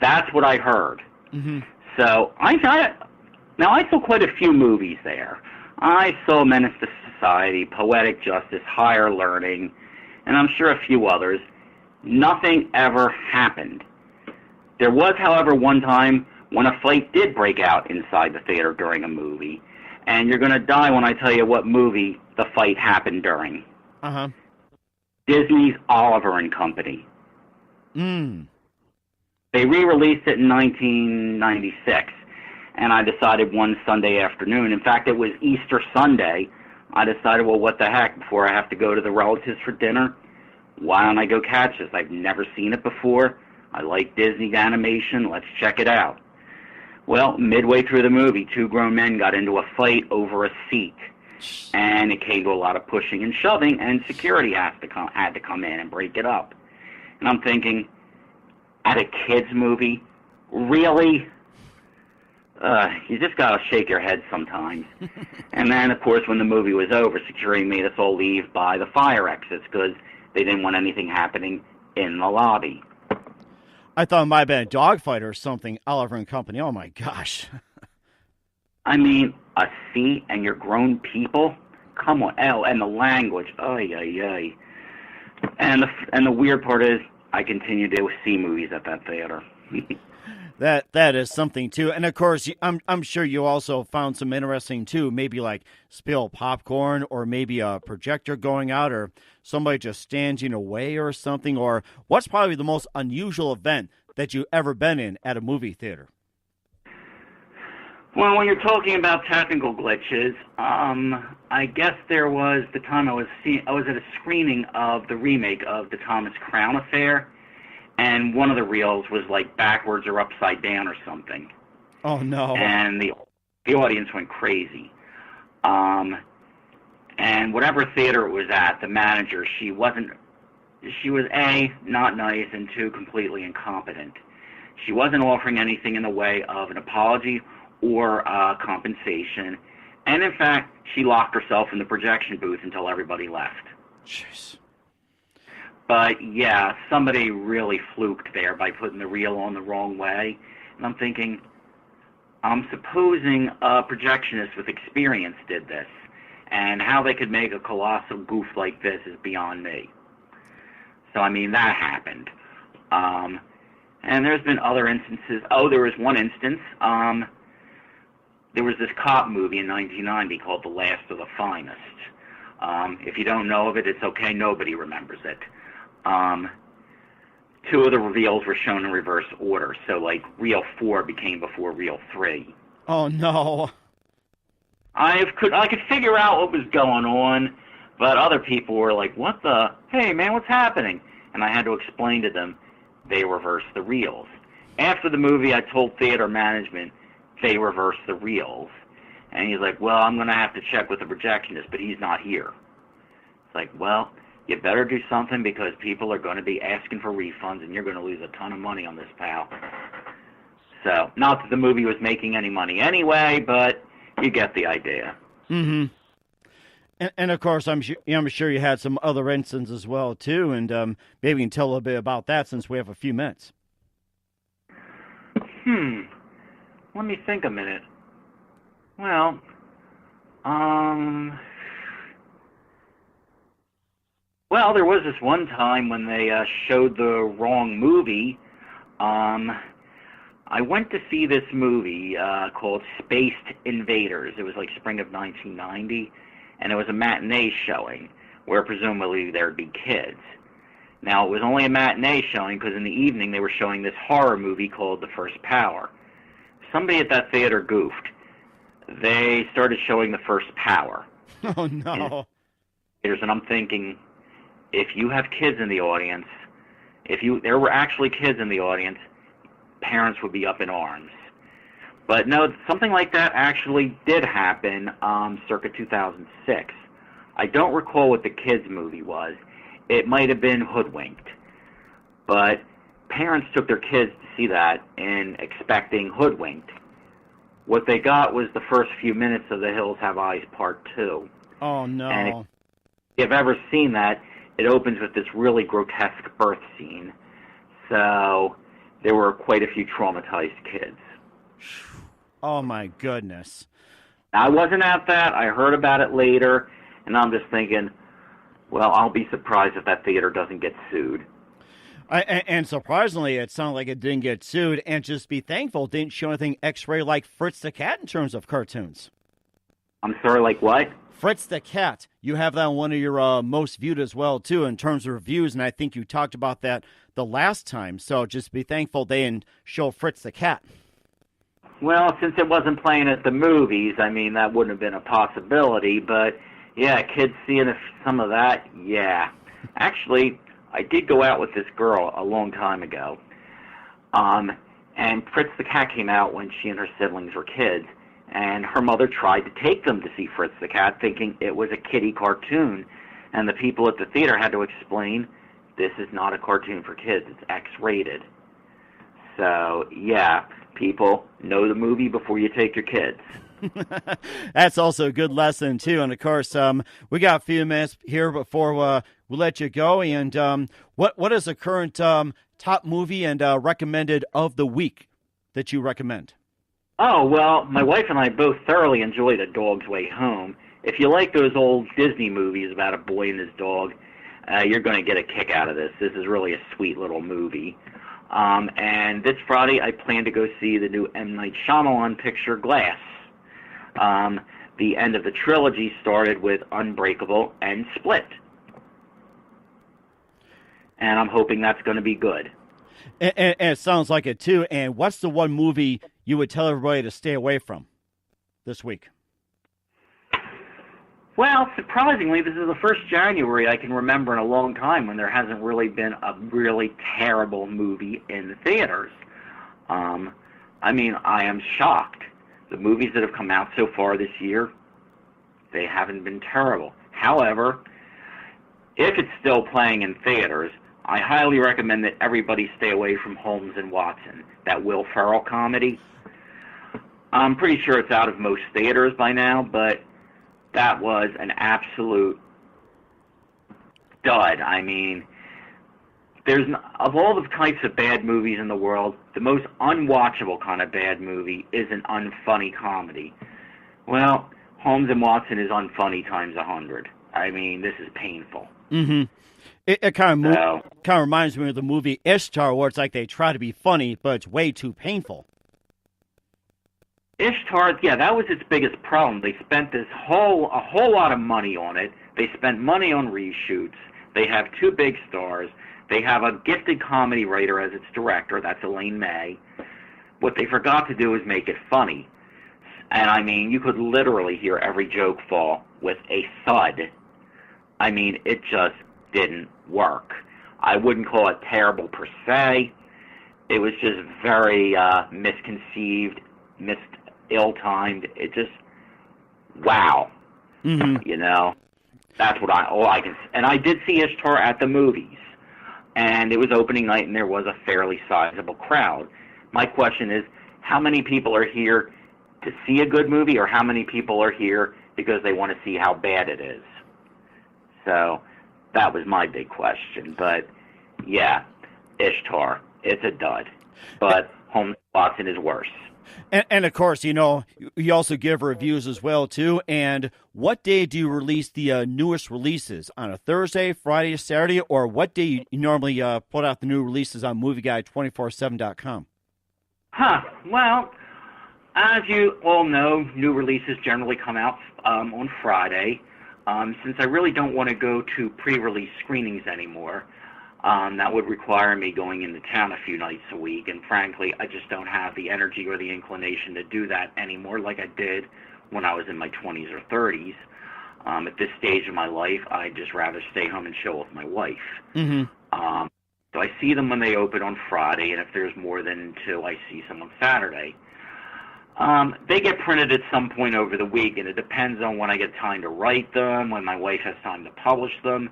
That's what I heard. Mm-hmm. So I saw quite a few movies there. I saw Menace to Society, Poetic Justice, Higher Learning, and I'm sure a few others. Nothing ever happened. There was, however, one time when a fight did break out inside the theater during a movie, and you're going to die when I tell you what movie the fight happened during. Uh-huh. Disney's Oliver and Company. Mm. They re-released it in 1996, and I decided one Sunday afternoon, in fact, it was Easter Sunday, I decided, well, what the heck, before I have to go to the relatives for dinner, why don't I go catch this? I've never seen it before. I like Disney animation. Let's check it out. Well, midway through the movie, two grown men got into a fight over a seat, and it came to a lot of pushing and shoving, and security had to come in and break it up. And I'm thinking, at a kids' movie, really? You just gotta shake your head sometimes. And then, of course, when the movie was over, security made us all leave by the fire exits because they didn't want anything happening in the lobby. I thought it might have been a dogfight or something, Oliver and Company. Oh, my gosh. I mean, a seat and you're grown people? Come on. Oh, and the language. Ay, ay, ay. And the weird part is, I continue to see movies at that theater. That is something, too. And, of course, I'm sure you also found some interesting, too, maybe like spilled popcorn or maybe a projector going out or somebody just standing away or something. Or what's probably the most unusual event that you've ever been in at a movie theater? Well, when you're talking about technical glitches, I guess there was the time I was at a screening of the remake of the Thomas Crown Affair, and one of the reels was like backwards or upside down or something. Oh, no. And the audience went crazy. And whatever theater it was at, the manager, she was A, not nice, and 2, completely incompetent. She wasn't offering anything in the way of an apology or compensation. And in fact, she locked herself in the projection booth until everybody left. Jeez. But yeah, somebody really fluked there by putting the reel on the wrong way. And I'm thinking, I'm supposing a projectionist with experience did this. And how they could make a colossal goof like this is beyond me. So, I mean, that happened. And there's been other instances. Oh, there was one instance. There was this cop movie in 1990 called The Last of the Finest. If you don't know of it, it's okay. Nobody remembers it. 2 of the reveals were shown in reverse order. So, like, reel 4 became before reel 3. Oh, no. I could figure out what was going on, but other people were like, what the? Hey, man, what's happening? And I had to explain to them they reversed the reels. After the movie, I told theater management they reversed the reels. And he's like, well, I'm going to have to check with the projectionist, but he's not here. It's like, well, you better do something because people are going to be asking for refunds and you're going to lose a ton of money on this, pal. So, not that the movie was making any money anyway, but you get the idea. Mm-hmm. And of course, I'm sure you had some other instances as well, too, and maybe you can tell a little bit about that since we have a few minutes. Let me think a minute. Well, there was this one time when they showed the wrong movie. I went to see this movie called Spaced Invaders. It was like spring of 1990, and it was a matinee showing where presumably there would be kids. Now, it was only a matinee showing because in the evening they were showing this horror movie called The First Power. Somebody at that theater goofed. They started showing The First Power. Oh, no. And I'm thinking, if you have kids in the audience, there were actually kids in the audience, parents would be up in arms. But no, something like that actually did happen circa 2006. I don't recall what the kids' movie was. It might have been Hoodwinked. But parents took their kids to see that and expecting Hoodwinked. What they got was the first few minutes of The Hills Have Eyes Part 2. Oh, no. And if you've ever seen that, it opens with this really grotesque birth scene. So there were quite a few traumatized kids. Oh, my goodness. I wasn't at that. I heard about it later, and I'm just thinking, well, I'll be surprised if that theater doesn't get sued. And surprisingly, it sounded like it didn't get sued, and just be thankful it didn't show anything X-ray like Fritz the Cat in terms of cartoons. I'm sorry, like what? Fritz the Cat. You have that on one of your most viewed as well, too, in terms of reviews, and I think you talked about that the last time. So just be thankful they didn't show Fritz the Cat. Well, since it wasn't playing at the movies, I mean, that wouldn't have been a possibility, but yeah, kids seeing some of that, yeah. Actually, I did go out with this girl a long time ago, and Fritz the Cat came out when she and her siblings were kids, and her mother tried to take them to see Fritz the Cat, thinking it was a kiddie cartoon, and the people at the theater had to explain, this is not a cartoon for kids, it's X-rated. So, yeah, people, know the movie before you take your kids. That's also a good lesson, too. And, of course, we got a few minutes here before we let you go. And what is the current top movie and recommended of the week that you recommend? Oh, well, my wife and I both thoroughly enjoyed A Dog's Way Home. If you like those old Disney movies about a boy and his dog, you're going to get a kick out of this. This is really a sweet little movie. And this Friday, I plan to go see the new M. Night Shyamalan picture, Glass. The end of the trilogy started with Unbreakable and Split. And I'm hoping that's going to be good. And it sounds like it, too. And what's the one movie you would tell everybody to stay away from this week? Well, surprisingly, this is the first January I can remember in a long time when there hasn't really been a really terrible movie in the theaters. I mean, I am shocked. The movies that have come out so far this year, they haven't been terrible. However, if it's still playing in theaters, I highly recommend that everybody stay away from Holmes and Watson, that Will Ferrell comedy. I'm pretty sure it's out of most theaters by now, but that was an absolute dud. I mean, of all the types of bad movies in the world, the most unwatchable kind of bad movie is an unfunny comedy. Well, Holmes and Watson is unfunny times 100. I mean, this is painful. Mm-hmm. It kind of reminds me of the movie Ishtar, where it's like they try to be funny, but it's way too painful. Ishtar, yeah, that was its biggest problem. They spent a whole lot of money on it. They spent money on reshoots. They have two big stars. They have a gifted comedy writer as its director. That's Elaine May. What they forgot to do is make it funny. And, I mean, you could literally hear every joke fall with a thud. I mean, it just didn't work. I wouldn't call it terrible per se. It was just very misconceived, ill-timed. It just, wow. Mm-hmm. You know, that's what all I can. And I did see Ishtar at the movies, and it was opening night, and there was a fairly sizable crowd. My question is, how many people are here to see a good movie, or how many people are here because they want to see how bad it is? So that was my big question. But yeah, Ishtar, it's a dud. But Holmes Watson is worse. And of course, you know, you also give reviews as well, too. And what day do you release the newest releases? On a Thursday, Friday, Saturday? Or what day you normally put out the new releases on Movieguy247.com? Well, as you all know, new releases generally come out on Friday. Since I really don't want to go to pre-release screenings anymore, that would require me going into town a few nights a week, and frankly, I just don't have the energy or the inclination to do that anymore like I did when I was in my 20s or 30s. At this stage of my life, I'd just rather stay home and chill with my wife. Mm-hmm. So I see them when they open on Friday, and if there's more than two, I see some on Saturday. They get printed at some point over the week, and it depends on when I get time to write them, when my wife has time to publish them.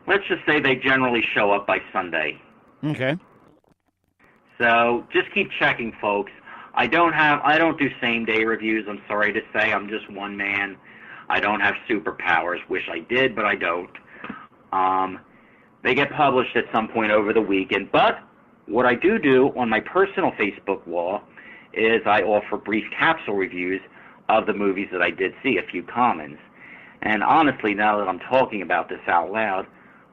Let's just say they generally show up by Sunday. Okay. So just keep checking, folks. I don't do same-day reviews, I'm sorry to say. I'm just one man. I don't have superpowers. Wish I did, but I don't. They get published at some point over the weekend, but What I do on my personal Facebook wall is I offer brief capsule reviews of the movies that I did see, a few comments. And honestly, now that I'm talking about this out loud,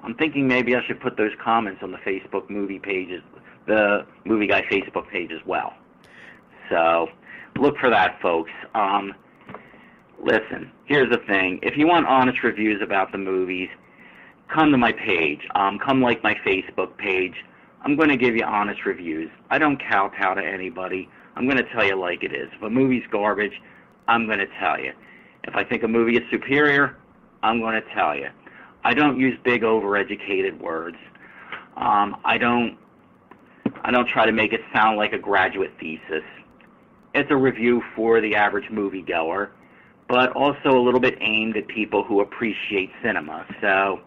I'm thinking maybe I should put those comments on the Facebook movie pages, the Movieguy Facebook page as well. So look for that, folks. Listen, here's the thing. If you want honest reviews about the movies, come to my page. Come like my Facebook page. I'm going to give you honest reviews. I don't kowtow to anybody. I'm going to tell you like it is. If a movie's garbage, I'm going to tell you. If I think a movie is superior, I'm going to tell you. I don't use big, overeducated words. I don't try to make it sound like a graduate thesis. It's a review for the average moviegoer, but also a little bit aimed at people who appreciate cinema. So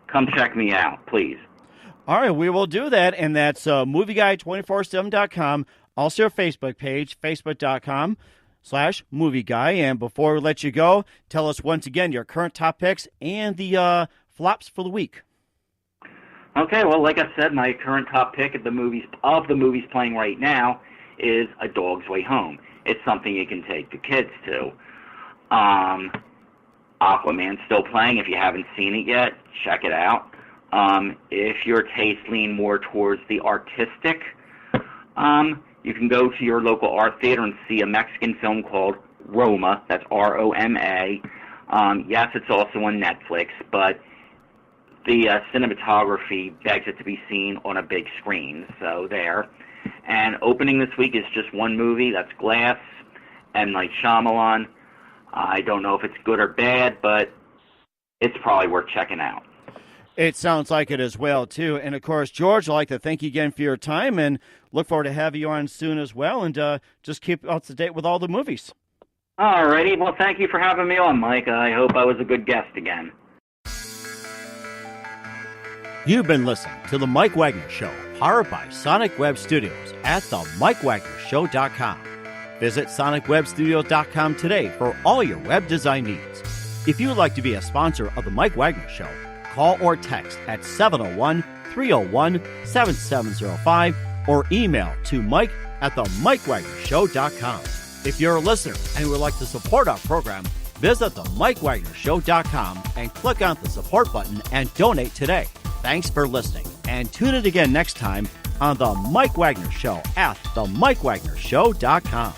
come check me out, please. All right, we will do that, and that's Movieguy247.com. Also, our Facebook page, facebook.com/Movieguy. And before we let you go, tell us once again your current top picks and the flops for the week. Okay, well, like I said, my current top pick of the movies playing right now is A Dog's Way Home. It's something you can take the kids to. Aquaman's still playing. If you haven't seen it yet, check it out. If your tastes lean more towards the artistic, you can go to your local art theater and see a Mexican film called Roma. That's Roma. Yes, it's also on Netflix, but the cinematography begs it to be seen on a big screen. So there. And opening this week is just one movie. That's Glass, M. Night Shyamalan. I don't know if it's good or bad, but it's probably worth checking out. It sounds like it as well, too. And, of course, George, I'd like to thank you again for your time and look forward to having you on soon as well, and just keep up to date with all the movies. All righty. Well, thank you for having me on, Mike. I hope I was a good guest again. You've been listening to The Mike Wagner Show, powered by Sonic Web Studios at themikewagnershow.com. Visit sonicwebstudios.com today for all your web design needs. If you would like to be a sponsor of The Mike Wagner Show, call or text at 701-301-7705 or email to mike@themikewagnershow.com. If you're a listener and would like to support our program, visit themikewagnershow.com and click on the support button and donate today. Thanks for listening, and tune in again next time on The Mike Wagner Show at themikewagnershow.com.